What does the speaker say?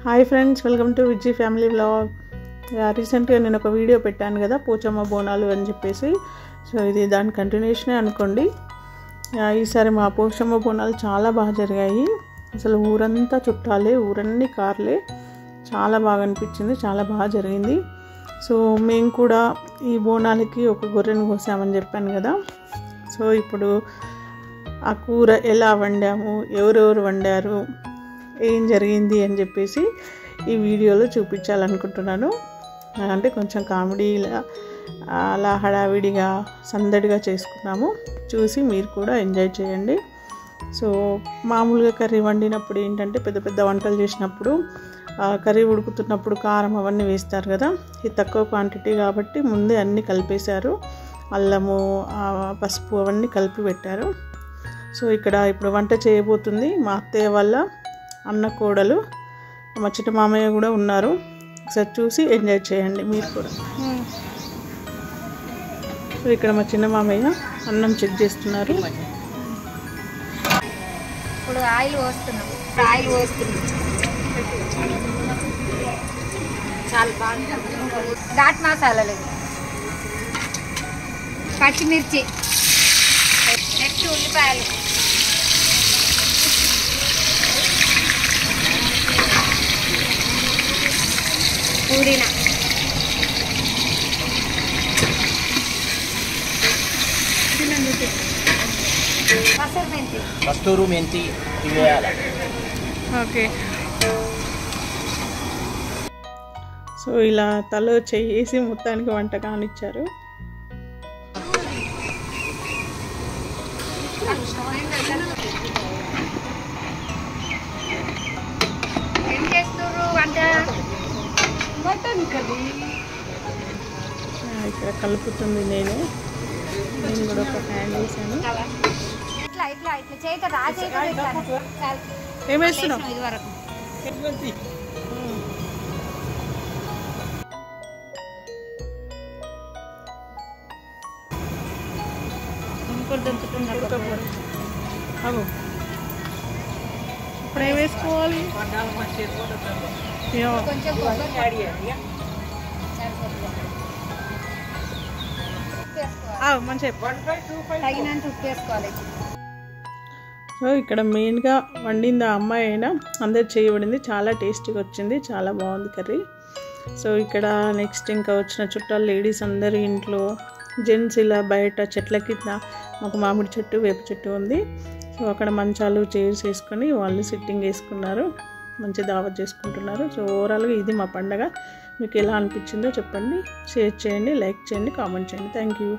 Hi friends, welcome to Vijji family vlog. రీసెంట్గా నేను ఒక వీడియో పెట్టాను కదా, పోచమ్మ బోనాలు అని చెప్పేసి. సో ఇది దాని కంటిన్యూషనే అనుకోండి. ఈసారి మా పోచమ్మ బోనాలు చాలా బాగా జరిగాయి. అసలు ఊరంతా చుట్టాలే, ఊరన్నీ కార్లే. చాలా బాగా అనిపించింది, చాలా బాగా జరిగింది. సో మేము కూడా ఈ బోనాలకి ఒక గొర్రెను కోసామని చెప్పాను కదా. సో ఇప్పుడు ఆ కూర ఎలా వండాము, ఎవరెవరు వండారు, ఏం జరిగింది అని చెప్పేసి ఈ వీడియోలో చూపించాలనుకుంటున్నాను. అంటే కొంచెం కామెడీలా అలా హడావిడిగా సందడిగా చేసుకున్నాము. చూసి మీరు కూడా ఎంజాయ్ చేయండి. సో మామూలుగా కర్రీ వండినప్పుడు ఏంటంటే, పెద్ద పెద్ద వంటలు చేసినప్పుడు కర్రీ ఉడుకుతున్నప్పుడు కారం అవన్నీ వేస్తారు కదా. ఇది తక్కువ క్వాంటిటీ కాబట్టి ముందే అన్నీ కలిపేశారు. అల్లము, పసుపు అవన్నీ కలిపి పెట్టారు. సో ఇక్కడ ఇప్పుడు వంట చేయబోతుంది మా అత్తయ్య వాళ్ళ అన్న కోడలు, మా చిన్న మామయ్య కూడా ఉన్నారు. ఒకసారి చూసి ఎంజాయ్ చేయండి మీరు కూడా. సో ఇక్కడ మా చిన్న మామయ్య అన్నం చెక్ చేస్తున్నారు. ఇప్పుడు ఆయిల్ పోస్తున్నాం. చాలా బాగా ఘాట్ మసాలా లేదు, పచ్చిమిర్చి, నెక్స్ట్ ఉల్లిపాయలు, పుదీనా, కస్తూరి మెంతి వేయాలి. ఓకే. సో ఇలా తలో చేసి మొత్తానికి వంట కానిచ్చారు. ఏం చేస్తున్నారు వంట? ఇక్కడ కలుపుతుంది నేను కూడా ఒక హ్యాండ్ వేసాను. ఇట్లా ఇట్లా ఇట్లా చేత రాజేత ఏం వేస్తున్నావు? ఇది వరకు అగో ఇప్పుడు ఏం వేసుకోవాలి? కొంచెం మంచిగా తగినంత ఉప్పు వేసుకోవాలి. సో ఇక్కడ మెయిన్గా వండింది ఆ అమ్మాయి అయినా అందరు చేయబడింది. చాలా టేస్టీగా వచ్చింది, చాలా బాగుంది కర్రీ. సో ఇక్కడ నెక్స్ట్ ఇంకా వచ్చిన చుట్టాలు లేడీస్ అందరూ ఇంట్లో, జెంట్స్ ఇలా బయట చెట్ల కింద ఒక మామిడి చెట్టు, వేప చెట్టు ఉంది. సో అక్కడ మంచాలు, చైర్స్ వేసుకొని వాళ్ళు సిట్టింగ్ వేసుకున్నారు, మంచి దావత్ చేసుకుంటున్నారు. సో ఓవరాల్గా ఇది మా పండగ. మీకు ఎలా అనిపించిందో చెప్పండి, షేర్ చేయండి, లైక్ చేయండి, కామెంట్ చేయండి. Thank you.